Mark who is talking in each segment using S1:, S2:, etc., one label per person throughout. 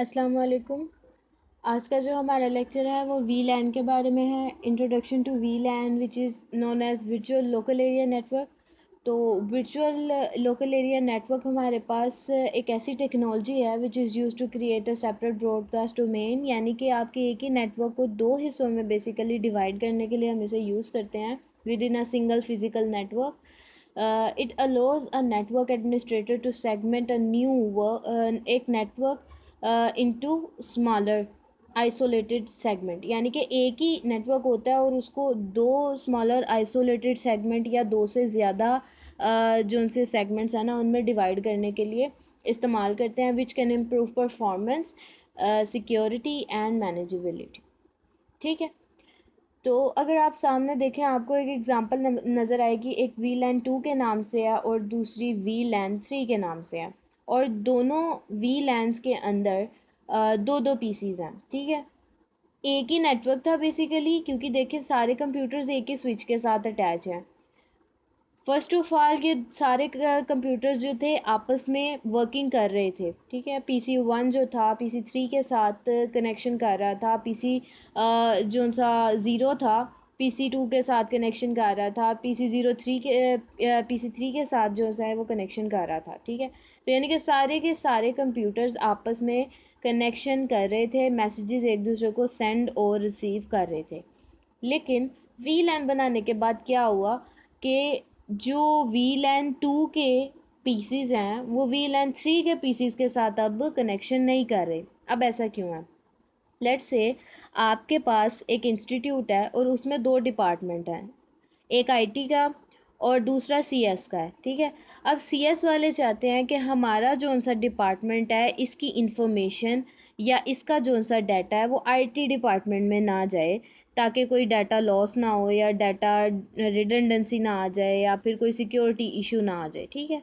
S1: अस्सलाम वालेकुम। आज का जो हमारा लेक्चर है वो वी लैन के बारे में है। Introduction to V LAN which is known as virtual local area network. तो वर्चुअल लोकल एरिया नेटवर्क हमारे पास एक ऐसी टेक्नोलॉजी है which is use to create a separate broadcast domain, यानी कि आपके एक ही नेटवर्क को दो हिस्सों में बेसिकली डिवाइड करने के लिए हम इसे यूज़ करते हैं with in a single physical network. It allows a network administrator to segment a एक network into smaller isolated segment, यानी कि एक ही नेटवर्क होता है और उसको दो स्मॉलर आइसोलेटेड सेगमेंट या दो से ज़्यादा जो उनसे सेगमेंट्स हैं ना उनमें डिवाइड करने के लिए इस्तेमाल करते हैं, which can improve performance, security and manageability. ठीक है, तो अगर आप सामने देखें आपको एक एग्ज़ाम्पल नज़र आएगी. एक वी लैन 2 के नाम से है और दूसरी वी लैन 3 के नाम से है, और दोनों वी लैन्स के अंदर दो दो पीसीज हैं. ठीक है, एक ही नेटवर्क था बेसिकली, क्योंकि देखें सारे कंप्यूटर्स एक ही स्विच के साथ अटैच हैं. फर्स्ट ऑफ ऑल ये सारे कंप्यूटर्स जो थे आपस में वर्किंग कर रहे थे. ठीक है, पीसी 1 जो था पीसी 3 के साथ कनेक्शन कर रहा था, पीसी जो सा 0 था पीसी 2 के साथ कनेक्शन कर रहा था, पीसी 03 के पीसी 3 के साथ जो है वो कनेक्शन कर रहा था. ठीक है, तो यानी कि सारे के सारे कंप्यूटर्स आपस में कनेक्शन कर रहे थे, मैसेजेस एक दूसरे को सेंड और रिसीव कर रहे थे. लेकिन वी लैन बनाने के बाद क्या हुआ कि जो वी लैन 2 के पीसीज हैं वो वी लैन 3 के पीसीज के साथ अब कनेक्शन नहीं कर रहे. अब ऐसा क्यों है? लेट्स से आपके पास एक इंस्टीट्यूट है और उसमें दो डिपार्टमेंट हैं, एक आईटी का और दूसरा सीएस का है. ठीक है, अब सीएस वाले चाहते हैं कि हमारा जो सा डिपार्टमेंट है इसकी इंफॉर्मेशन या इसका जो सा डाटा है वो आईटी डिपार्टमेंट में ना जाए, ताकि कोई डाटा लॉस ना हो या डाटा रिडंडेंसी ना आ जाए या फिर कोई सिक्योरिटी इशू ना आ जाए. ठीक है,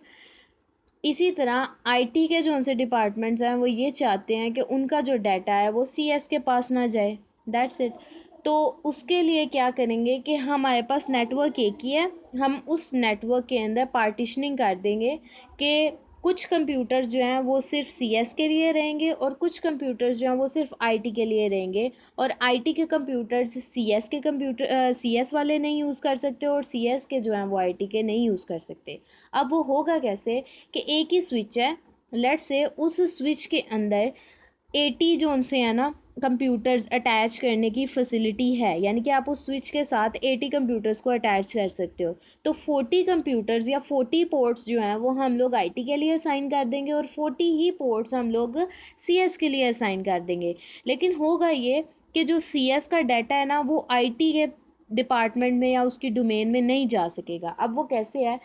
S1: इसी तरह आईटी के जो उनसे डिपार्टमेंट्स हैं वो ये चाहते हैं कि उनका जो डाटा है वो सीएस के पास ना जाए. That's it. तो उसके लिए क्या करेंगे कि हमारे पास नेटवर्क एक ही है, हम उस नेटवर्क के अंदर पार्टीशनिंग कर देंगे कि कुछ कंप्यूटर्स जो हैं वो सिर्फ सीएस के लिए रहेंगे और कुछ कंप्यूटर्स जो हैं वो सिर्फ आईटी के लिए रहेंगे, और आईटी के कंप्यूटर्स सीएस के कंप्यूटर सीएस वाले नहीं यूज़ कर सकते और सीएस के जो हैं वो आईटी के नहीं यूज़ कर सकते. अब वो होगा कैसे कि एक ही स्विच है, लेट्स से उस स्विच के अंदर 80 जो उनसे है ना कंप्यूटर्स अटैच करने की फैसिलिटी है, यानी कि आप उस स्विच के साथ 80 कंप्यूटर्स को अटैच कर सकते हो. तो 40 कंप्यूटर्स या 40 पोर्ट्स जो हैं वो हम लोग आईटी के लिए असाइन कर देंगे और 40 ही पोर्ट्स हम लोग सीएस के लिए असाइन कर देंगे. लेकिन होगा ये कि जो सीएस का डाटा है ना वो आईटी के डिपार्टमेंट में या उसकी डोमेन में नहीं जा सकेगा. अब वो कैसे है,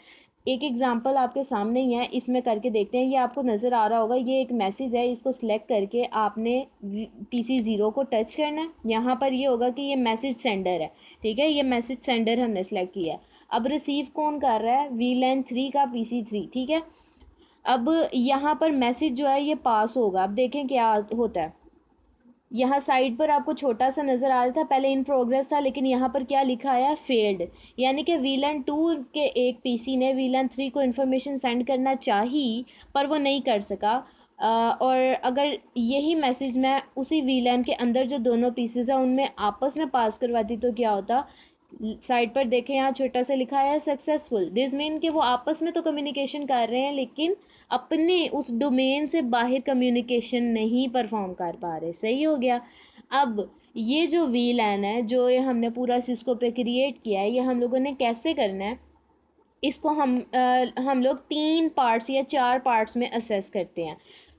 S1: एक एग्जांपल आपके सामने ही है, इसमें करके देखते हैं. ये आपको नज़र आ रहा होगा, ये एक मैसेज है, इसको सिलेक्ट करके आपने पीसी 0 को टच करना है. यहाँ पर ये होगा कि ये मैसेज सेंडर है. ठीक है, ये मैसेज सेंडर हमने सेलेक्ट किया है. अब रिसीव कौन कर रहा है? वी लैन 3 का पीसी 3. ठीक है, अब यहाँ पर मैसेज जो है ये पास होगा. अब देखें क्या होता है. यहाँ साइड पर आपको छोटा सा नज़र आ रहा था, पहले इन प्रोग्रेस था, लेकिन यहाँ पर क्या लिखा है? फेल्ड. यानी कि वीलन 2 के एक पीसी ने वीलन 3 को इन्फॉर्मेशन सेंड करना चाही पर वो नहीं कर सका. और अगर यही मैसेज मैं उसी वीलन के अंदर जो दोनों पीसीज हैं उनमें आपस में पास करवाती तो क्या होता? साइड पर देखें, यहाँ छोटा सा लिखा है सक्सेसफुल. दिस मीन कि वो आपस में तो कम्युनिकेशन कर रहे हैं लेकिन अपने उस डोमेन से बाहर कम्युनिकेशन नहीं परफॉर्म कर पा रहे. सही हो गया. अब ये जो वी लैन है जो ये हमने पूरा सिस्को पे क्रिएट किया है, ये हम लोगों ने कैसे करना है, इसको हम लोग 3 पार्ट्स या 4 पार्ट्स में असेस करते हैं.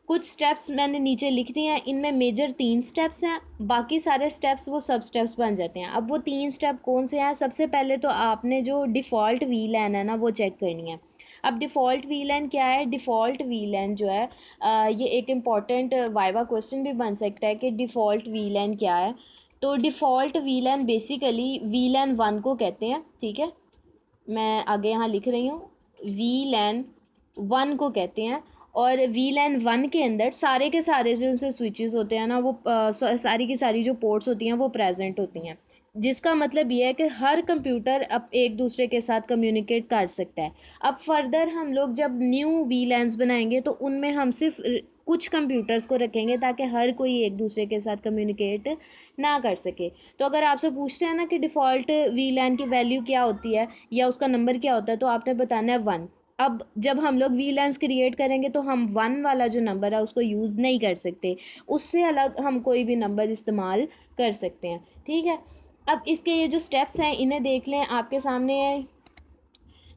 S1: कुछ स्टेप्स मैंने नीचे लिख दिए हैं, इनमें मेजर 3 स्टेप्स हैं, बाकी सारे स्टेप्स वो सब स्टेप्स बन जाते हैं. अब वो 3 स्टेप कौन से हैं? सबसे पहले तो आपने जो डिफ़ॉल्ट वी लैन है ना वो चेक करनी है. अब डिफ़ॉल्ट वी लैन क्या है? डिफ़ॉल्ट वी लैन जो है ये एक इम्पॉर्टेंट वाइवा क्वेश्चन भी बन सकता है कि डिफ़ॉल्ट वी लैन क्या है. तो default V LAN basically V LAN 1 को कहते हैं. ठीक है, मैं आगे यहाँ लिख रही हूँ, वी लैन 1 को कहते हैं. और वी लैन 1 के अंदर सारे के सारे जो उनसे स्विचेस होते हैं ना वो सारी की सारी जो पोर्ट्स होती हैं वो प्रेजेंट होती हैं, जिसका मतलब ये है कि हर कंप्यूटर अब एक दूसरे के साथ कम्युनिकेट कर सकता है. अब फर्दर हम लोग जब न्यू वी लैन्स बनाएंगे तो उनमें हम सिर्फ कुछ कंप्यूटर्स को रखेंगे ताकि हर कोई एक दूसरे के साथ कम्युनिकेट ना कर सके। तो अगर आपसे पूछते हैं ना कि डिफ़ॉल्ट वीलैन की वैल्यू क्या होती है या उसका नंबर क्या होता है, तो आपने बताना है 1। अब जब हम लोग वीलैन्स क्रिएट करेंगे तो हम 1 वाला जो नंबर है उसको यूज़ नहीं कर सकते, उससे अलग हम कोई भी नंबर इस्तेमाल कर सकते हैं, ठीक है। अब इसके ये जो स्टेप्स हैं इन्हें देख लें, आपके सामने है।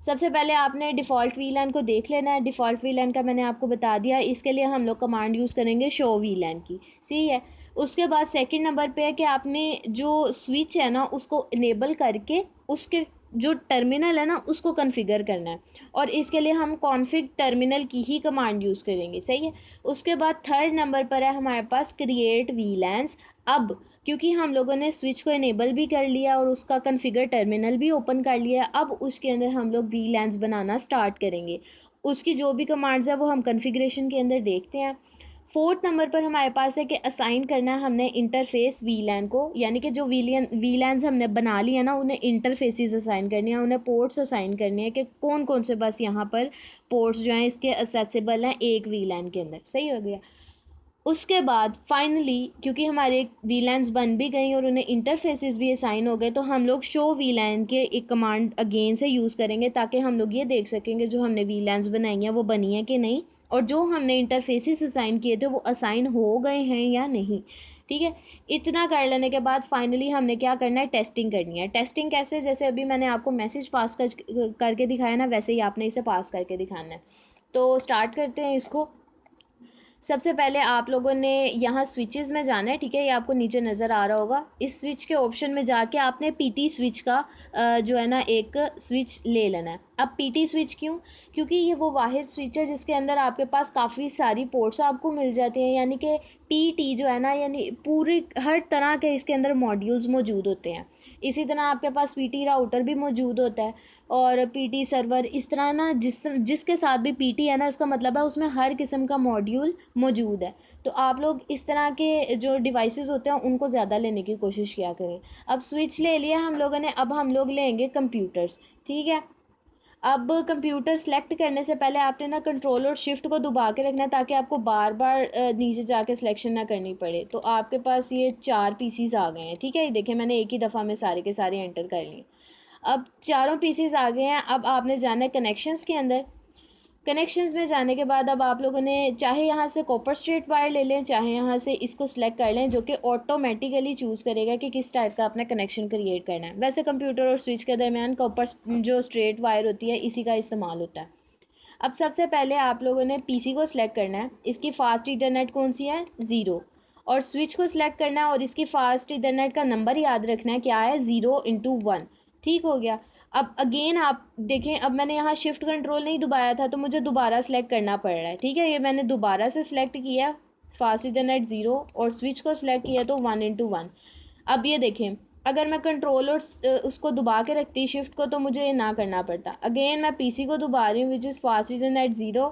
S1: सबसे पहले आपने डिफ़ॉल्ट वीलैन को देख लेना है। डिफ़ॉल्ट वीलैन का मैंने आपको बता दिया, इसके लिए हम लोग कमांड यूज़ करेंगे शो वीलैन की, सही है। उसके बाद सेकंड नंबर पे है कि आपने जो स्विच है ना उसको इनेबल करके उसके जो टर्मिनल है ना उसको कॉन्फ़िगर करना है, और इसके लिए हम कॉन्फ़िग टर्मिनल की ही कमांड यूज़ करेंगे, सही है। उसके बाद थर्ड नंबर पर है हमारे पास क्रिएट वीलैन्स। अब क्योंकि हम लोगों ने स्विच को इनेबल भी कर लिया और उसका कॉन्फ़िगर टर्मिनल भी ओपन कर लिया, अब उसके अंदर हम लोग वीलैन्स बनाना स्टार्ट करेंगे। उसकी जो भी कमांड्स है वो हम कॉन्फ़िगरेशन के अंदर देखते हैं। फोर्थ नंबर पर हमारे पास है कि असाइन करना है हमने इंटरफेस वीलैन को, यानी कि जो वीलैन्स हमने बना लिया ना उन्हें इंटरफेसेस असाइन करनी है, उन्हें पोर्ट्स असाइन करने हैं कि कौन कौन से बस यहाँ पर पोर्ट्स जो हैं इसके असेसिबल हैं एक वीलैन के अंदर, सही हो गया। उसके बाद फाइनली क्योंकि हमारे वीलैन्स बन भी गई और उन्हें इंटरफेसेस भी असाइन हो गए, तो हम लोग शो वीलैन के एक कमांड अगेन से यूज़ करेंगे ताकि हम लोग ये देख सकेंगे जो हमने वीलैन्स बनाई हैं वो बनी हैं कि नहीं, और जो हमने इंटरफेसेस असाइन किए थे वो असाइन हो गए हैं या नहीं, ठीक है। इतना कर लेने के बाद फाइनली हमने क्या करना है, टेस्टिंग करनी है। टेस्टिंग कैसे, जैसे अभी मैंने आपको मैसेज पास करके दिखाया ना, वैसे ही आपने इसे पास करके दिखाना है। तो स्टार्ट करते हैं इसको। सबसे पहले आप लोगों ने यहाँ स्विचेस में जाना है, ठीक है, ये आपको नीचे नज़र आ रहा होगा। इस स्विच के ऑप्शन में जाके आपने पीटी स्विच का जो है ना एक स्विच ले लेना है। अब पीटी स्विच क्यों, क्योंकि ये वो वाहिद स्विच है जिसके अंदर आपके पास काफ़ी सारी पोर्ट्स आपको मिल जाती हैं, यानी कि पीटी जो है ना, यानी पूरी हर तरह के इसके अंदर मॉड्यूल्स मौजूद होते हैं। इसी तरह आपके पास पीटी राउटर भी मौजूद होता है और पीटी सर्वर, इस तरह ना जिसके साथ भी पीटी है ना इसका मतलब है उसमें हर किस्म का मॉड्यूल मौजूद है। तो आप लोग इस तरह के जो डिवाइसेस होते हैं उनको ज़्यादा लेने की कोशिश किया करें। अब स्विच ले लिया हम लोगों ने, अब हम लोग लेंगे कंप्यूटर्स, ठीक है। अब कंप्यूटर सेलेक्ट करने से पहले आपने ना कंट्रोल और शिफ्ट को दबा के रखना है ताकि आपको बार बार नीचे जाके सिलेक्शन ना करनी पड़े। तो आपके पास ये 4 पीसीज आ गए हैं, ठीक है, ये देखें मैंने एक ही दफ़ा में सारे के सारे एंटर कर लिए। अब चारों पीसीज आ गए हैं, अब आपने जाना है कनेक्शंस के अंदर। कनेक्शंस में जाने के बाद अब आप लोगों ने चाहे यहाँ से कॉपर स्ट्रेट वायर ले लें, चाहे यहाँ से इसको सिलेक्ट कर लें, जो कि ऑटोमेटिकली चूज़ करेगा कि किस टाइप का अपना कनेक्शन क्रिएट करना है। वैसे कंप्यूटर और स्विच के दरमियान कॉपर जो स्ट्रेट वायर होती है इसी का इस्तेमाल होता है। अब सबसे पहले आप लोगों ने पीसी को सिलेक्ट करना है, इसकी फास्ट इथरनेट कौन सी है, 0, और स्विच को सिलेक्ट करना है और इसकी फास्ट इथरनेट का नंबर याद रखना है, क्या है, 0 × 1, ठीक हो गया। अब अगेन आप देखें, अब मैंने यहाँ शिफ्ट कंट्रोल नहीं दबाया था तो मुझे दोबारा सेलेक्ट करना पड़ रहा है, ठीक है, ये मैंने दोबारा से सिलेक्ट किया, फास्ट इथरनेट 0 और स्विच को सिलेक्ट किया तो 1 × 1। अब ये देखें, अगर मैं कंट्रोल और उसको दबा के रखती शिफ्ट को तो मुझे ये ना करना पड़ता। अगेन मैं पीसी को दबा रही हूँ विच इज़ फास्ट इथरनेट 0,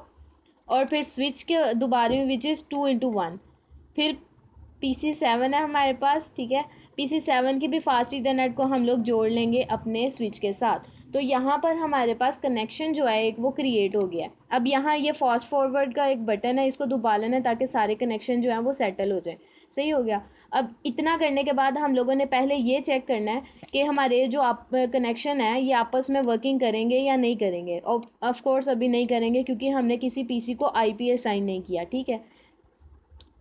S1: और फिर स्विच के दबा रही हूँ विच इज़ 2 × 1। फिर PC7 है हमारे पास, ठीक है, PC7 की भी फास्ट इथरनेट को हम लोग जोड़ लेंगे अपने स्विच के साथ। तो यहाँ पर हमारे पास कनेक्शन जो है एक वो क्रिएट हो गया है। अब यहाँ ये फास्ट फॉरवर्ड का एक बटन है, इसको दबा लेना है ताकि सारे कनेक्शन जो हैं वो सेटल हो जाए, सही हो गया। अब इतना करने के बाद हम लोगों ने पहले ये चेक करना है कि हमारे जो आप कनेक्शन है ये आपस में वर्किंग करेंगे या नहीं करेंगे, और ऑफ कोर्स अभी नहीं करेंगे क्योंकि हमने किसी पीसी को आईपी असाइन नहीं किया, ठीक है।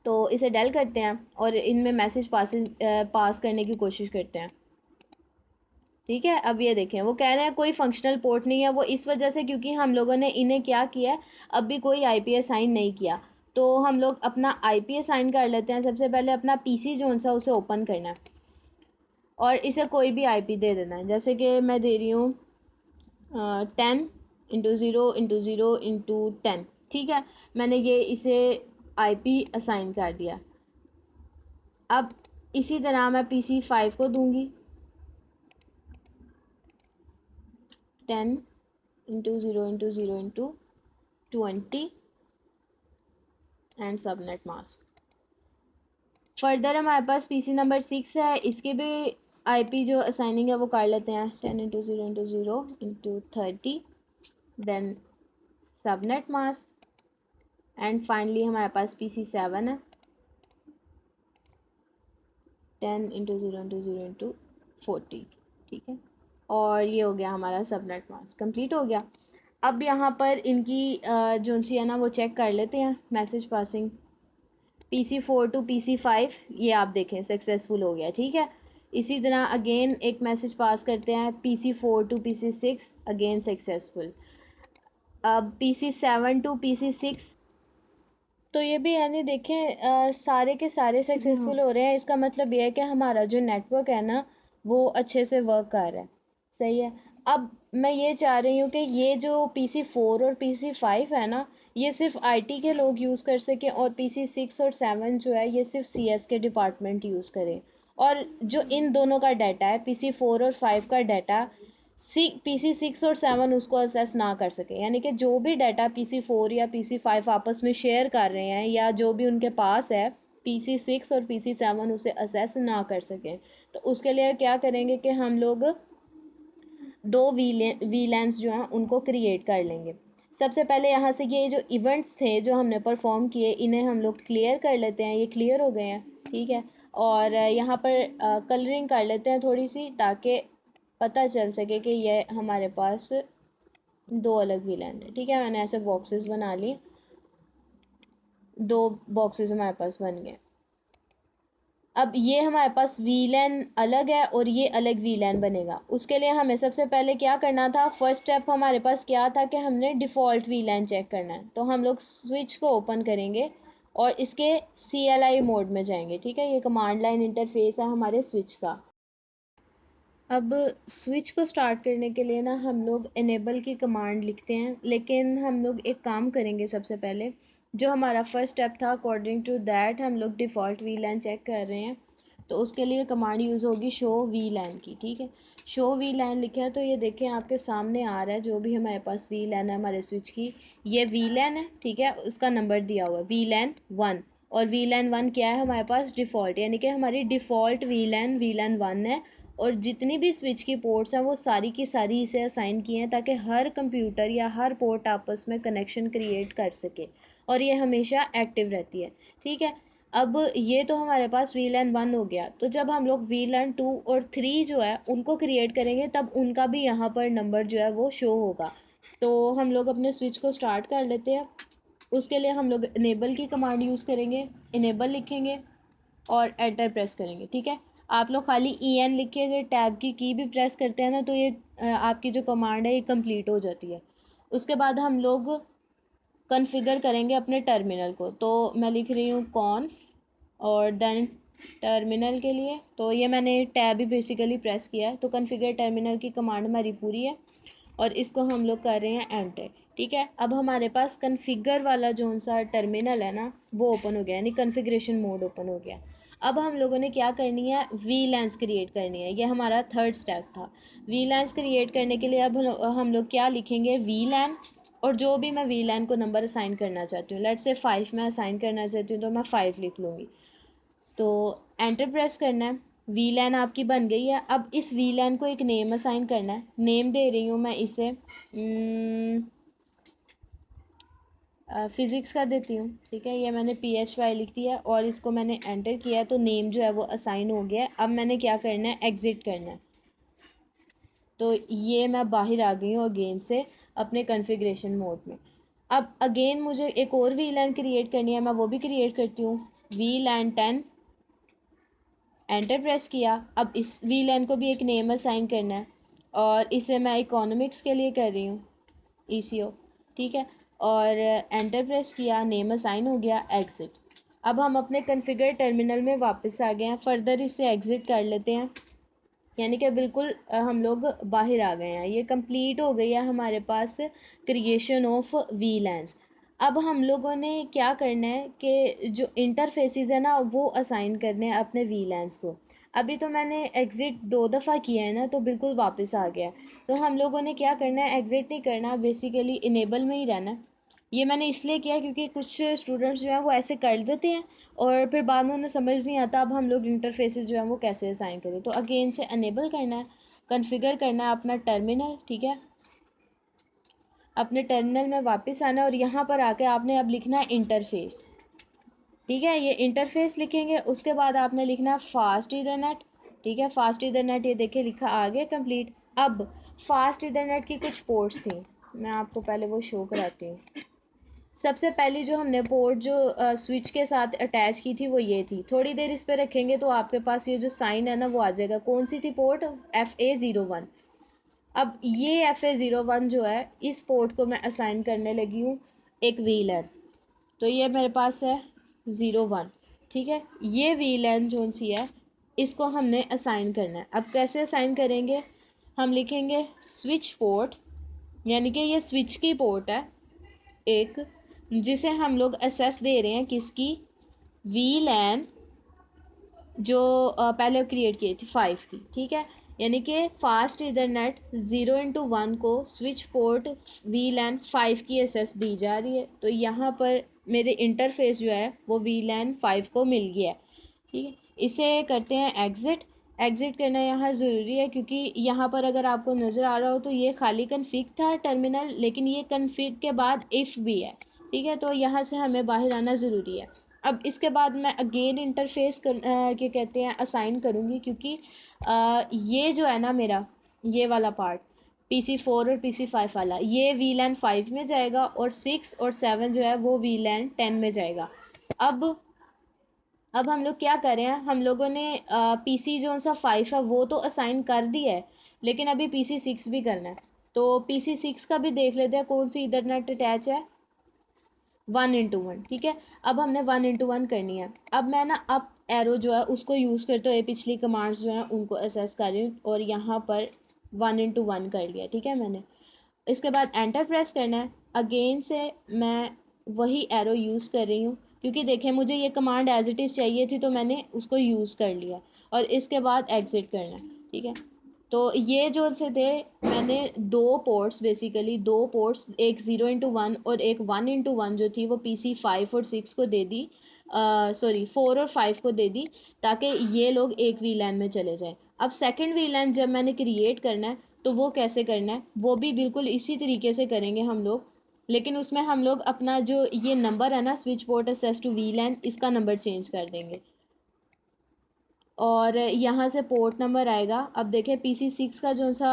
S1: तो इसे डेल करते हैं और इनमें मैसेज पास करने की कोशिश करते हैं, ठीक है। अब ये देखें वो कह रहे हैं कोई फंक्शनल पोर्ट नहीं है, वो इस वजह से क्योंकि हम लोगों ने इन्हें क्या किया है, अभी कोई आईपी असाइन नहीं किया। तो हम लोग अपना आईपी असाइन कर लेते हैं। सबसे पहले अपना पीसी जो सा उसे ओपन करना है और इसे कोई भी आईपी दे देना है, जैसे कि मैं दे रही हूँ 10 × 0 × 0 × 10, ठीक है। मैंने ये इसे आईपी असाइन कर दिया। अब इसी तरह मैं PC5 को दूंगी 10 × 0 × 0 × 20 एंड सबनेट मास्क। फर्दर हमारे पास पीसी नंबर 6 है, इसके भी आईपी जो असाइनिंग है वो कर लेते हैं 10 × 0 × 0 × 30, then subnet mask and finally हमारे पास PC7 है, 10 इंटू 0 इंटू 0 इंटू 40, ठीक है। और ये हो गया हमारा सबनेट मास्क कंप्लीट हो गया। अब यहाँ पर इनकी जो सी है ना वो चेक कर लेते हैं message passing. PC4 to PC5 ये आप देखें सक्सेसफुल हो गया, ठीक है। इसी तरह अगेन एक मैसेज पास करते हैं PC4 to PC6, again successful. अब PC7 टू PC6, तो ये भी यानी देखें सारे के सारे सक्सेसफुल हो रहे हैं। इसका मतलब ये है कि हमारा जो नेटवर्क है ना वो अच्छे से वर्क कर रहा है, सही है। अब मैं ये चाह रही हूँ कि ये जो PC4 और PC5 है ना ये सिर्फ IT के लोग यूज़ कर सकें, और PC6 और 7 जो है ये सिर्फ CS के डिपार्टमेंट यूज़ करें। और जो इन दोनों का डाटा है PC4 और 5 का डाटा PC6 और 7 उसको असेस ना कर सके, यानी कि जो भी डाटा PC4 या PC5 आपस में शेयर कर रहे हैं या जो भी उनके पास है PC6 और PC7 उसे असेस ना कर सकें। तो उसके लिए क्या करेंगे कि हम लोग दो वीलैंस जो हैं उनको क्रिएट कर लेंगे। सबसे पहले यहाँ से ये जो इवेंट्स थे जो हमने परफॉर्म किए इन्हें हम लोग क्लियर कर लेते हैं, ये क्लियर हो गए हैं, ठीक है। और यहाँ पर कलरिंग कर लेते हैं थोड़ी सी, ताकि पता चल सके कि ये हमारे पास दो अलग वीलैन है, ठीक है। मैंने ऐसे बॉक्सेस बना लिए, दो बॉक्सेस हमारे पास बन गए। अब ये हमारे पास वीलैन अलग है और ये अलग वीलैन बनेगा। उसके लिए हमें सबसे पहले क्या करना था, फर्स्ट स्टेप हमारे पास क्या था कि हमने डिफ़ॉल्ट वीलैन चेक करना है। तो हम लोग स्विच को ओपन करेंगे और इसके CLI मोड में जाएंगे, ठीक है। ये कमांड लाइन इंटरफेस है हमारे स्विच का। अब स्विच को स्टार्ट करने के लिए ना हम लोग इनेबल की कमांड लिखते हैं, लेकिन हम लोग एक काम करेंगे। सबसे पहले जो हमारा फर्स्ट स्टेप था अकॉर्डिंग टू दैट हम लोग डिफ़ॉल्ट वीलैन चेक कर रहे हैं, तो उसके लिए कमांड यूज़ होगी शो वीलैन की, ठीक है। शो वीलैन लिखा है तो ये देखें आपके सामने आ रहा है जो भी हमारे पास वीलैन है हमारे स्विच की, ये वीलैन है, ठीक है। उसका नंबर दिया हुआ है VLAN 1, और VLAN 1 क्या है हमारे पास डिफ़ॉल्ट, यानी कि हमारी डिफ़ॉल्ट VLAN 1 है। और जितनी भी स्विच की पोर्ट्स हैं वो सारी की सारी इसे असाइन किए हैं ताकि हर कंप्यूटर या हर पोर्ट आपस में कनेक्शन क्रिएट कर सके, और ये हमेशा एक्टिव रहती है, ठीक है। अब ये तो हमारे पास VLAN 1 हो गया। तो जब हम लोग VLAN 2 और 3 जो है उनको क्रिएट करेंगे तब उनका भी यहाँ पर नंबर जो है वो शो होगा। तो हम लोग अपने स्विच को स्टार्ट कर लेते हैं। उसके लिए हम लोग इनेबल की कमांड यूज़ करेंगे, इनेबल लिखेंगे और एंटर प्रेस करेंगे, ठीक है। आप लोग खाली EN लिख के अगर टैब की भी प्रेस करते हैं ना तो ये आपकी जो कमांड है ये कंप्लीट हो जाती है। उसके बाद हम लोग कॉन्फ़िगर करेंगे अपने टर्मिनल को। तो मैं लिख रही हूँ कॉन्फ और देन टर्मिनल के लिए, तो ये मैंने टैब ही बेसिकली प्रेस किया है। तो कॉन्फ़िगर टर्मिनल की कमांड हमारी पूरी है और इसको हम लोग कर रहे हैं एंटर, ठीक है। अब हमारे पास कॉन्फ़िगर वाला जो सा टर्मिनल है ना वो ओपन हो गया, यानी कॉन्फ़िगरेशन मोड ओपन हो गया। अब हम लोगों ने क्या करनी है, VLANs क्रिएट करनी है। ये हमारा थर्ड स्टेप था। VLANs क्रिएट करने के लिए अब हम लोग क्या लिखेंगे, VLAN, और जो भी मैं VLAN को नंबर असाइन करना चाहती हूँ, लेट्स से 5 मैं असाइन करना चाहती हूँ तो मैं 5 लिख लूँगी। तो एंटर प्रेस करना है, VLAN आपकी बन गई है। अब इस VLAN को एक नेम असाइन करना है। नेम दे रही हूँ मैं इसे फ़िज़िक्स का देती हूँ, ठीक है। ये मैंने PHY लिख दिया और इसको मैंने एंटर किया है तो नेम जो है वो असाइन हो गया है। अब मैंने क्या करना है, एग्ज़िट करना है। तो ये मैं बाहर आ गई हूँ अगेन से अपने कॉन्फ़िगरेशन मोड में। अब अगेन मुझे एक और VLAN क्रिएट करनी है, मैं वो भी क्रिएट करती हूँ। VLAN 10, एंटर प्रेस किया। अब इस VLAN को भी एक नेम असाइन करना है और इसे मैं इकोनॉमिक्स के लिए कर रही हूँ, ECO, ठीक है। और एंटर प्रेस किया, नेम असाइन हो गया, एग्ज़िट। अब हम अपने कॉन्फ़िगर टर्मिनल में वापस आ गए हैं। फ़र्दर इससे एग्ज़िट कर लेते हैं, यानी कि बिल्कुल हम लोग बाहर आ गए हैं। ये कंप्लीट हो गई है हमारे पास क्रिएशन ऑफ VLANs। अब हम लोगों ने क्या करना है कि जो इंटरफेसेस है ना वो असाइन करने हैं अपने VLANs को। अभी तो मैंने एग्ज़िट 2 दफ़ा किया है ना तो बिल्कुल वापस आ गया है। तो हम लोगों ने क्या करना है, एग्ज़िट नहीं करना, बेसिकली इनेबल में ही रहना है। ये मैंने इसलिए किया क्योंकि कुछ स्टूडेंट्स जो हैं वो ऐसे कर देते हैं और फिर बाद में उन्हें समझ नहीं आता अब हम लोग इंटरफेसेस जो हैं वो कैसे असाइन करें। तो अगेन से अनेबल करना है, कॉन्फ़िगर करना है अपना टर्मिनल, ठीक है। अपने टर्मिनल में वापस आना है और यहाँ पर आके आपने अब लिखना है इंटरफेस। ठीक है, ये इंटरफेस लिखेंगे, उसके बाद आपने लिखना है फास्ट इथरनेट। ठीक है, फास्ट इथरनेट ये देखिए लिखा आगे कंप्लीट। अब फास्ट इथरनेट की कुछ पोर्ट्स थी, मैं आपको पहले वो शो कराती हूँ। सबसे पहली जो हमने पोर्ट जो स्विच के साथ अटैच की थी वो ये थी। थोड़ी देर इस पर रखेंगे तो आपके पास ये जो साइन है ना वो आ जाएगा। कौन सी थी पोर्ट? FA01। अब ये FA01 जो है, इस पोर्ट को मैं असाइन करने लगी हूँ एक VLAN। तो ये मेरे पास है 01। ठीक है, ये VLAN जो सी है इसको हमने असाइन करना है। अब कैसे असाइन करेंगे? हम लिखेंगे स्विच पोर्ट, यानी कि ये स्विच की पोर्ट है एक, जिसे हम लोग एसेस दे रहे हैं किसकी? VLAN जो पहले क्रिएट की थी 5 की। ठीक है, यानी कि फास्ट इथरनेट 0x1 को स्विच पोर्ट VLAN 5 की एसेस दी जा रही है। तो यहाँ पर मेरे इंटरफेस जो है वो VLAN 5 को मिल गया है। ठीक है, इसे करते हैं एग्ज़िट। एग्ज़िट करना यहाँ ज़रूरी है क्योंकि यहाँ पर अगर आपको नज़र आ रहा हो तो ये खाली कन्फिग था टर्मिनल, लेकिन ये कन्फिग के बाद इफ़ भी है। ठीक है, तो यहाँ से हमें बाहर आना ज़रूरी है। अब इसके बाद मैं अगेन इंटरफेस क्या कहते हैं असाइन करूँगी, क्योंकि ये जो है ना मेरा ये वाला पार्ट PC4 और PC5 वाला, ये VLAN 5 में जाएगा और 6 और 7 जो है वो VLAN 10 में जाएगा। अब हम लोग क्या करें, हम लोगों ने PC जो सा 5 है वो तो असाइन कर दिया है, लेकिन अभी PC6 भी करना है। तो PC6 का भी देख लेते हैं कौन सी इथरनेट अटैच है। 1x1। ठीक है, अब हमने 1x1 करनी है। अब मैं ना अप एरो जो है उसको यूज़ करते हुए पिछली कमांड्स जो हैं उनको असेस कर रही हूँ और यहाँ पर 1x1 कर लिया। ठीक है, मैंने इसके बाद एंटर प्रेस करना है। अगेन से मैं वही एरो यूज़ कर रही हूँ क्योंकि देखें मुझे ये कमांड एज इट इज़ चाहिए थी तो मैंने उसको यूज़ कर लिया और इसके बाद एग्ज़िट करना है। ठीक है, तो ये जो से थे मैंने दो पोर्ट्स, बेसिकली दो पोर्ट्स, एक 0x1 और एक 1x1 जो थी वो PC5 और 6 को दे दी, सॉरी 4 और 5 को दे दी, ताकि ये लोग एक VLAN में चले जाएं। अब सेकंड VLAN जब मैंने क्रिएट करना है तो वो कैसे करना है, वो भी बिल्कुल इसी तरीके से करेंगे हम लोग, लेकिन उसमें हम लोग अपना जो ये नंबर है ना switch port access to VLAN, इसका नंबर चेंज कर देंगे और यहाँ से पोर्ट नंबर आएगा। अब देखें PC6 का जो सा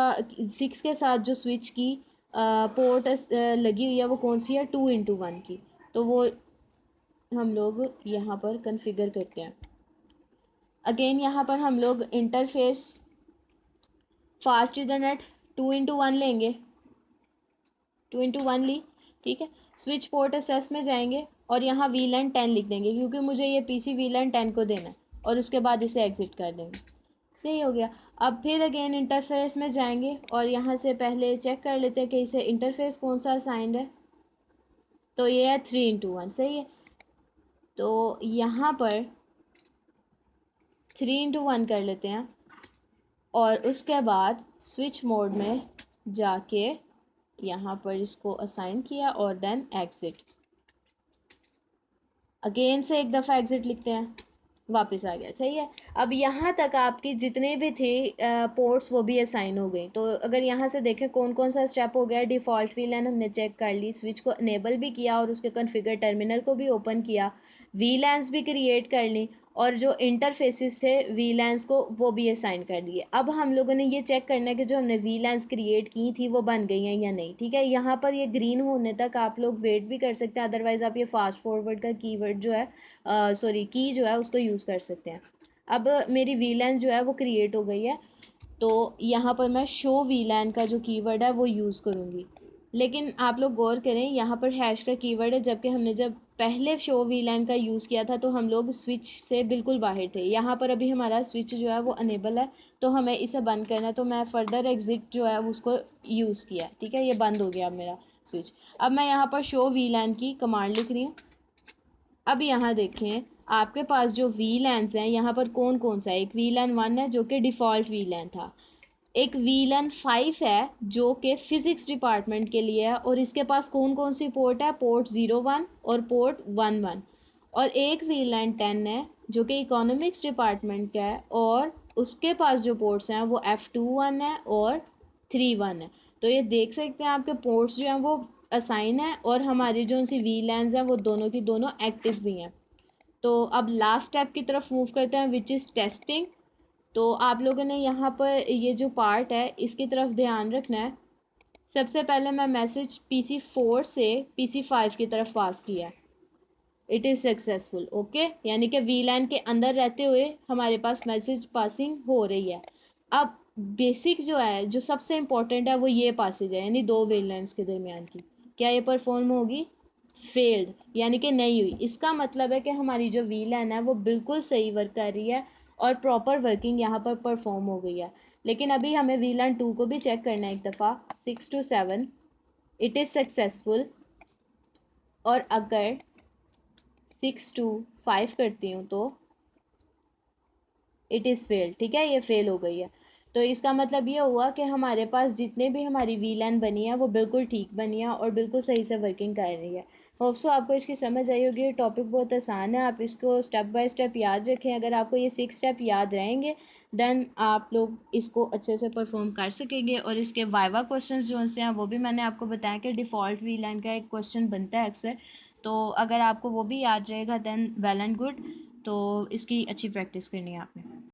S1: 6 के साथ जो स्विच की पोर्ट लगी हुई है वो कौन सी है? 2x1 की। तो वो हम लोग यहाँ पर कॉन्फ़िगर करते हैं। अगेन यहाँ पर हम लोग इंटरफेस फास्ट इथरनेट 2x1 लेंगे, 2x1 ली। ठीक है, स्विच पोर्ट एसेस में जाएंगे और यहाँ VLAN 10 लिख देंगे क्योंकि मुझे ये PC VLAN 10 को देना है और उसके बाद इसे एग्ज़िट कर देंगे। सही हो गया। अब फिर अगेन इंटरफेस में जाएंगे और यहाँ से पहले चेक कर लेते हैं कि इसे इंटरफेस कौन सा असाइंड है। तो ये है 3x1। सही है, तो यहाँ पर 3x1 कर लेते हैं और उसके बाद स्विच मोड में जाके यहाँ पर इसको असाइन किया और देन एग्ज़िट। अगेन से एक दफ़ा एग्ज़िट लिखते हैं, वापस आ गया। सही है, अब यहाँ तक आपकी जितने भी थे पोर्ट्स वो भी असाइन हो गई। तो अगर यहाँ से देखें कौन कौन सा स्टेप हो गया, डिफ़ॉल्ट VLAN हमने चेक कर ली, स्विच को इनेबल भी किया और उसके कॉन्फ़िगर टर्मिनल को भी ओपन किया, VLANs भी क्रिएट कर ली और जो इंटरफेसेस थे VLANs को वो भी असाइन कर दिए। अब हम लोगों ने ये चेक करना है कि जो हमने VLANs क्रिएट की थी वो बन गई हैं या नहीं। ठीक है, यहाँ पर ये ग्रीन होने तक आप लोग वेट भी कर सकते हैं, अदरवाइज़ आप ये फास्ट फॉरवर्ड का कीवर्ड जो है सॉरी की जो है उसको यूज़ कर सकते हैं। अब मेरी VLAN जो है वो क्रिएट हो गई है, तो यहाँ पर मैं शो VLAN का जो कीवर्ड है वो यूज़ करूँगी। लेकिन आप लोग गौर करें यहाँ पर हैश का कीवर्ड है, जबकि हमने जब पहले शो VLAN का यूज़ किया था तो हम लोग स्विच से बिल्कुल बाहर थे। यहाँ पर अभी हमारा स्विच जो है वो अनेबल है तो हमें इसे बंद करना है, तो मैं फ़र्दर एग्ज़िट जो है उसको यूज़ किया। ठीक है, ये बंद हो गया अब मेरा स्विच। अब मैं यहाँ पर शो VLAN की कमांड लिख रही हूँ। अब यहाँ देखें आपके पास जो VLANs हैं यहाँ पर कौन कौन सा है। एक VLAN 1 है जो कि डिफ़ॉल्ट VLAN था, एक VLAN 5 है जो कि फ़िज़िक्स डिपार्टमेंट के लिए है और इसके पास कौन कौन सी पोर्ट है, पोर्ट 01 और पोर्ट 11, और एक VLAN 10 है जो कि इकोनॉमिक्स डिपार्टमेंट का है और उसके पास जो पोर्ट्स हैं वो F21 है और 31 है। तो ये देख सकते हैं आपके पोर्ट्स जो हैं वो असाइन है और हमारी जो सी वी लैंस हैं वो दोनों की दोनों एक्टिव भी हैं। तो अब लास्ट स्टेप की तरफ मूव करते हैं विच इज़ टेस्टिंग। तो आप लोगों ने यहाँ पर ये जो पार्ट है इसकी तरफ ध्यान रखना है। सबसे पहले मैं मैसेज PC4 से PC5 की तरफ पास किया है, इट इज़ सक्सेसफुल। ओके, यानी कि वीलैन के अंदर रहते हुए हमारे पास मैसेज पासिंग हो रही है। अब बेसिक जो है, जो सबसे इम्पोर्टेंट है, वो ये पासेज है, यानी दो वेवलेंथ्स के दरमियान की, क्या ये परफॉर्म होगी? फेल्ड, यानी कि नहीं हुई। इसका मतलब है कि हमारी जो वीलैन है वो बिल्कुल सही वर्क कर रही है और प्रॉपर वर्किंग यहाँ पर परफॉर्म हो गई है। लेकिन अभी हमें वीलैन 2 को भी चेक करना है एक दफ़ा। 6 to 7 इट इज़ सक्सेसफुल, और अगर 6 to 5 करती हूँ तो इट इज़ फेल। ठीक है, ये फेल हो गई है। तो इसका मतलब ये हुआ कि हमारे पास जितने भी हमारी वीलैन बनी है वो बिल्कुल ठीक बनी है और बिल्कुल सही से वर्किंग कर रही है। होप सो आपको इसकी समझ आई होगी। ये टॉपिक बहुत आसान है, आप इसको स्टेप बाय स्टेप याद रखें। अगर आपको ये 6 स्टेप याद रहेंगे देन आप लोग इसको अच्छे से परफॉर्म कर सकेंगे। और इसके वाइवा क्वेश्चन जो से हैं वो भी मैंने आपको बताया कि डिफ़ॉल्ट वीलैन का एक क्वेश्चन बनता है अक्सर। तो अगर आपको वो भी याद रहेगा देन वेल एंड गुड। तो इसकी अच्छी प्रैक्टिस करनी है आपने।